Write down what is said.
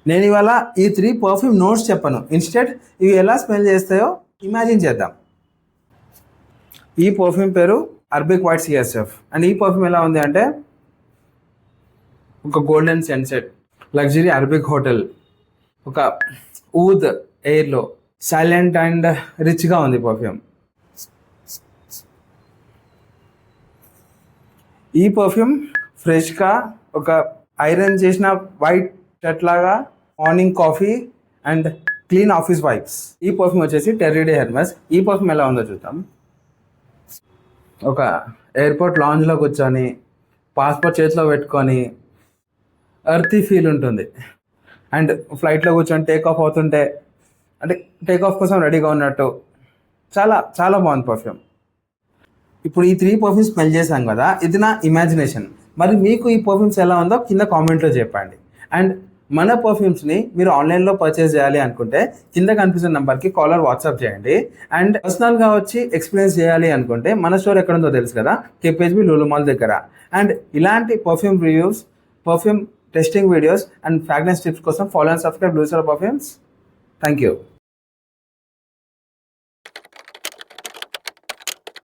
నేను ఇవాళ ఈ 3 పర్ఫ్యూమ్ నోట్స్ చెప్పను, ఇన్స్టెడ్ ఇవి ఎలా స్మెల్ చేస్తాయో ఇమాజిన్ చేద్దాం. ఈ పర్ఫ్యూమ్ పేరు అరబిక్ వైట్ సిఎస్ఎఫ్. అండ్ ఈ పర్ఫ్యూమ్ ఎలా ఉంది అంటే ఒక golden sunset, luxury Arabic hotel, ఒక ఊద్ ఎయిర్లో సైలెంట్ అండ్ రిచ్గా ఉంది పర్ఫ్యూమ్. ఈ పర్ఫ్యూమ్ ఫ్రెష్గా ఒక ఐరన్ చేసిన వైట్ షర్ట్ లాగా, morning coffee and clean office vibes. ఈ పర్ఫ్యూమ్ వచ్చేసి టెర్రీ డే హెర్మెస్. ఈ పర్ఫ్యూమ్ ఎలా ఉందో చూద్దాం. ఒక ఎయిర్పోర్ట్ లాంజ్లో కూర్చొని పాస్పోర్ట్ చేతిలో పెట్టుకొని ఎర్తీ ఫీల్ ఉంటుంది. అండ్ ఫ్లైట్లో కూర్చొని టేక్ ఆఫ్ అవుతుంటే అంటే టేక్ ఆఫ్ కోసం రెడీగా ఉన్నట్టు చాలా చాలా బాగుంది పర్ఫ్యూమ్. ఇప్పుడు ఈ 3 పర్ఫ్యూమ్స్ స్మెల్ చేశాం కదా, ఇది నా ఇమాజినేషన్. మరి మీకు ఈ పర్ఫ్యూమ్స్ ఎలా ఉందో కింద కామెంట్లో చెప్పండి. అండ్ మన పర్ఫ్యూమ్స్ని మీరు ఆన్లైన్లో పర్చేస్ చేయాలి అనుకుంటే కింద కనిపిస్తున్న నెంబర్కి కాలర్ వాట్సాప్ చేయండి. అండ్ పర్సనల్గా వచ్చి ఎక్స్పీరియన్స్ చేయాలి అనుకుంటే మన స్టోర్ ఎక్కడ ఉందో తెలుసు కదా, కేపీహెచ్బీ లూలు మాల్ దగ్గర. అండ్ ఇలాంటి perfume reviews, perfume testing videos and fragrance tips కోసం follow and subscribe loser perfumes. Thank you.